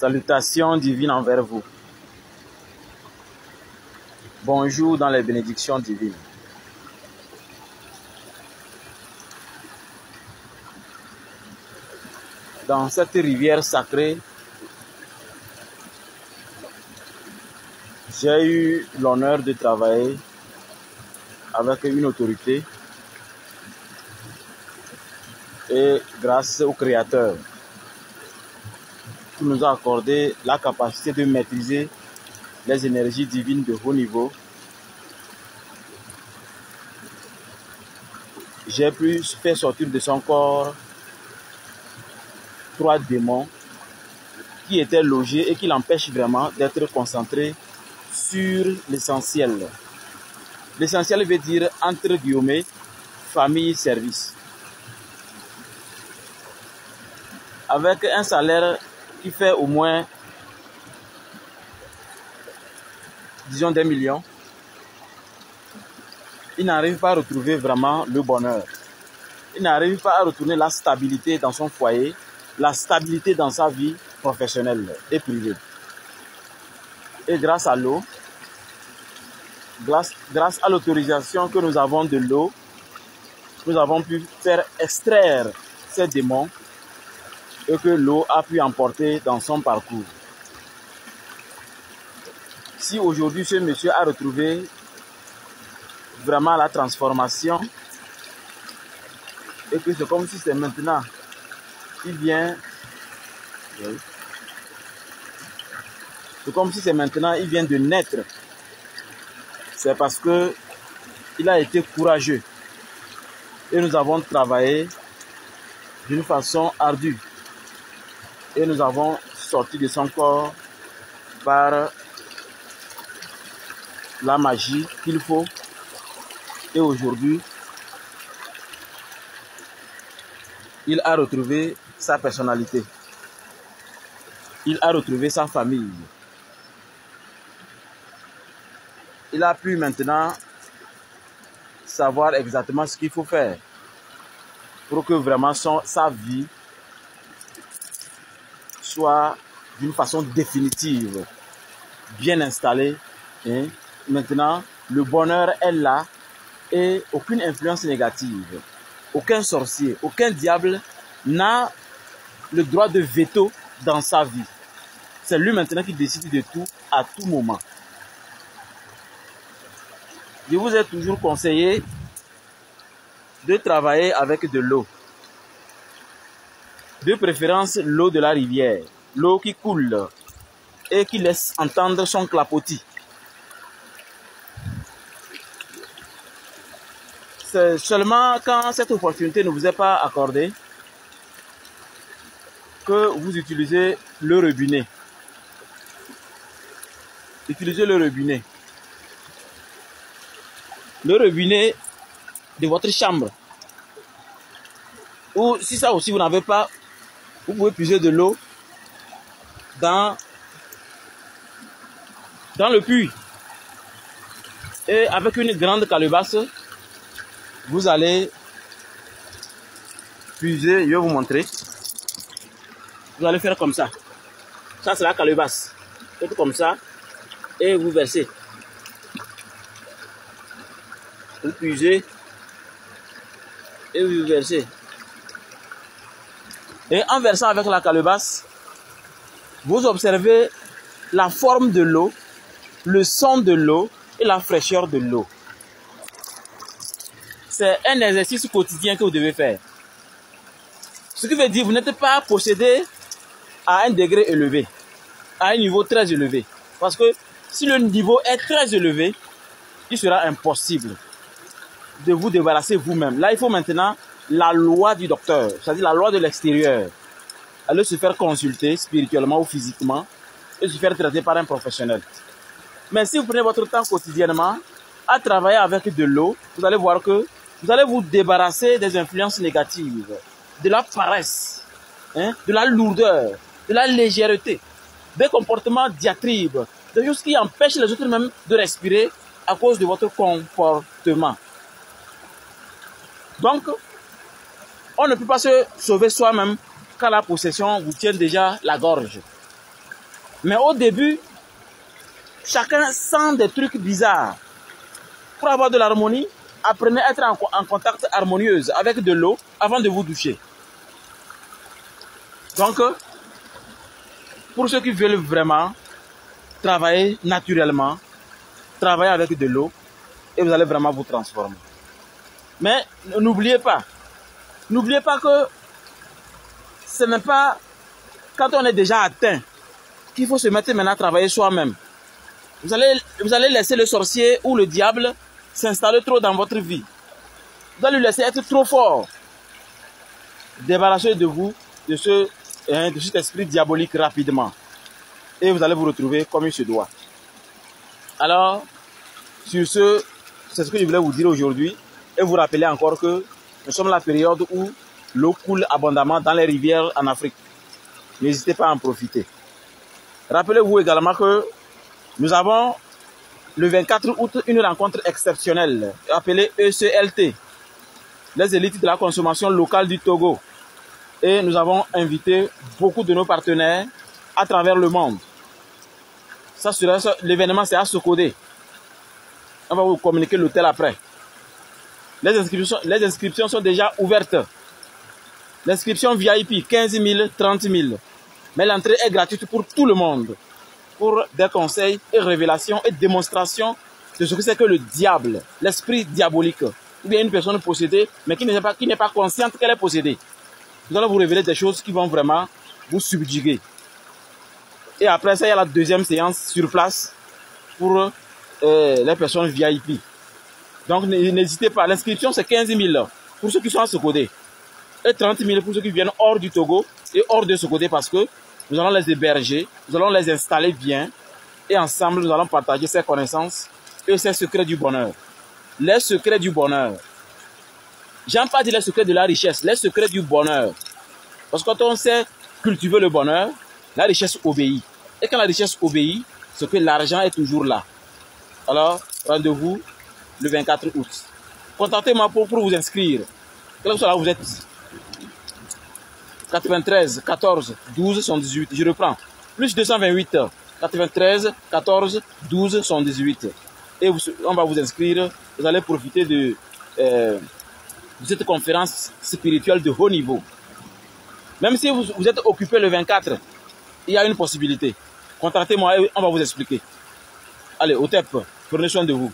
Salutations divines envers vous. Bonjour dans les bénédictions divines. Dans cette rivière sacrée, j'ai eu l'honneur de travailler avec une autorité et grâce au Créateur qui nous a accordé la capacité de maîtriser les énergies divines de haut niveau, j'ai pu faire sortir de son corps 3 démons qui étaient logés et qui l'empêchent vraiment d'être concentré sur l'essentiel. L'essentiel veut dire, entre guillemets, famille, service. Avec un salaire qui fait au moins, disons, 1 million, il n'arrive pas à retrouver vraiment le bonheur. Il n'arrive pas à retrouver la stabilité dans son foyer, la stabilité dans sa vie professionnelle et privée. Et grâce à l'eau, grâce à l'autorisation que nous avons de l'eau, nous avons pu faire extraire ces démons et que l'eau a pu emporter dans son parcours. Si aujourd'hui ce monsieur a retrouvé vraiment la transformation et que c'est comme si c'est maintenant qu'il vient, c'est comme si c'est maintenant il vient de naître, c'est parce que il a été courageux et nous avons travaillé d'une façon ardue et nous avons sorti de son corps par la magie qu'il faut. Et aujourd'hui, il a retrouvé sa personnalité. Il a retrouvé sa famille. Il a pu maintenant savoir exactement ce qu'il faut faire pour que vraiment sa vie soit d'une façon définitive, bien installée. Et maintenant, le bonheur est là et aucune influence négative, aucun sorcier, aucun diable n'a le droit de veto dans sa vie. C'est lui maintenant qui décide de tout à tout moment. Je vous ai toujours conseillé de travailler avec de l'eau. De préférence l'eau de la rivière, l'eau qui coule et qui laisse entendre son clapotis. C'est seulement quand cette opportunité ne vous est pas accordée que vous utilisez le robinet. Utilisez le robinet. Le robinet de votre chambre. Ou si ça aussi vous n'avez pas, vous pouvez puiser de l'eau dans le puits. Et avec une grande calebasse, vous allez puiser, je vais vous montrer. Vous allez faire comme ça. Ça c'est la calebasse. Faites comme ça et vous versez. Vous puisez et vous versez. Et en versant avec la calebasse, vous observez la forme de l'eau, le son de l'eau et la fraîcheur de l'eau. C'est un exercice quotidien que vous devez faire. Ce qui veut dire que vous n'êtes pas possédé à un degré élevé, à un niveau très élevé. Parce que si le niveau est très élevé, il sera impossible de vous débarrasser vous-même. Là, il faut maintenant la loi du docteur, c'est-à-dire la loi de l'extérieur. Allez se faire consulter spirituellement ou physiquement et se faire traiter par un professionnel. Mais si vous prenez votre temps quotidiennement à travailler avec de l'eau, vous allez voir que vous allez vous débarrasser des influences négatives, de la paresse, de la lourdeur, de la légèreté, des comportements diatribes, des choses qui empêchent les autres même de respirer à cause de votre comportement. Donc, on ne peut pas se sauver soi-même quand la possession vous tient déjà la gorge. Mais au début, chacun sent des trucs bizarres. Pour avoir de l'harmonie, apprenez à être en contact harmonieuse avec de l'eau avant de vous doucher. Donc, pour ceux qui veulent vraiment travailler naturellement, travaillez avec de l'eau et vous allez vraiment vous transformer. Mais n'oubliez pas que ce n'est pas quand on est déjà atteint qu'il faut se mettre maintenant à travailler soi-même. Vous allez laisser le sorcier ou le diable s'installer trop dans votre vie. Vous allez le laisser être trop fort. Débarrassez de vous de cet esprit diabolique rapidement. Et vous allez vous retrouver comme il se doit. Alors, sur ce, c'est ce que je voulais vous dire aujourd'hui. Et vous rappeler encore que nous sommes à la période où l'eau coule abondamment dans les rivières en Afrique. N'hésitez pas à en profiter. Rappelez-vous également que nous avons le 24 août une rencontre exceptionnelle appelée ECLT, les élites de la consommation locale du Togo. Et nous avons invité beaucoup de nos partenaires à travers le monde. L'événement, c'est à Sokodé. On va vous communiquer l'hôtel après. Les inscriptions sont déjà ouvertes. L'inscription VIP, 15 000, 30 000. Mais l'entrée est gratuite pour tout le monde. Pour des conseils et révélations et démonstrations de ce que c'est que le diable, l'esprit diabolique. Ou bien une personne possédée, mais qui n'est pas consciente qu'elle est possédée. Nous allons vous révéler des choses qui vont vraiment vous subjuguer. Et après ça, il y a la deuxième séance sur place pour les personnes VIP. Donc n'hésitez pas, l'inscription c'est 15 000 pour ceux qui sont à Sokodé. Et 30 000 pour ceux qui viennent hors du Togo et hors de Sokodé parce que nous allons les héberger, nous allons les installer bien et ensemble nous allons partager ces connaissances et ces secrets du bonheur. Les secrets du bonheur. J'aime pas dire les secrets de la richesse, les secrets du bonheur. Parce que quand on sait cultiver le bonheur, la richesse obéit. Et quand la richesse obéit, c'est que l'argent est toujours là. Alors, rendez-vous le 24 août. Contactez-moi pour vous inscrire. Quel que soit là où vous êtes. 93 14 12 78. Je reprends. Plus 228 93 14 12 78. Et on va vous inscrire. Vous allez profiter de cette conférence spirituelle de haut niveau. Même si vous êtes occupé le 24, il y a une possibilité. Contactez-moi et on va vous expliquer. Allez, au TEP, prenez soin de vous.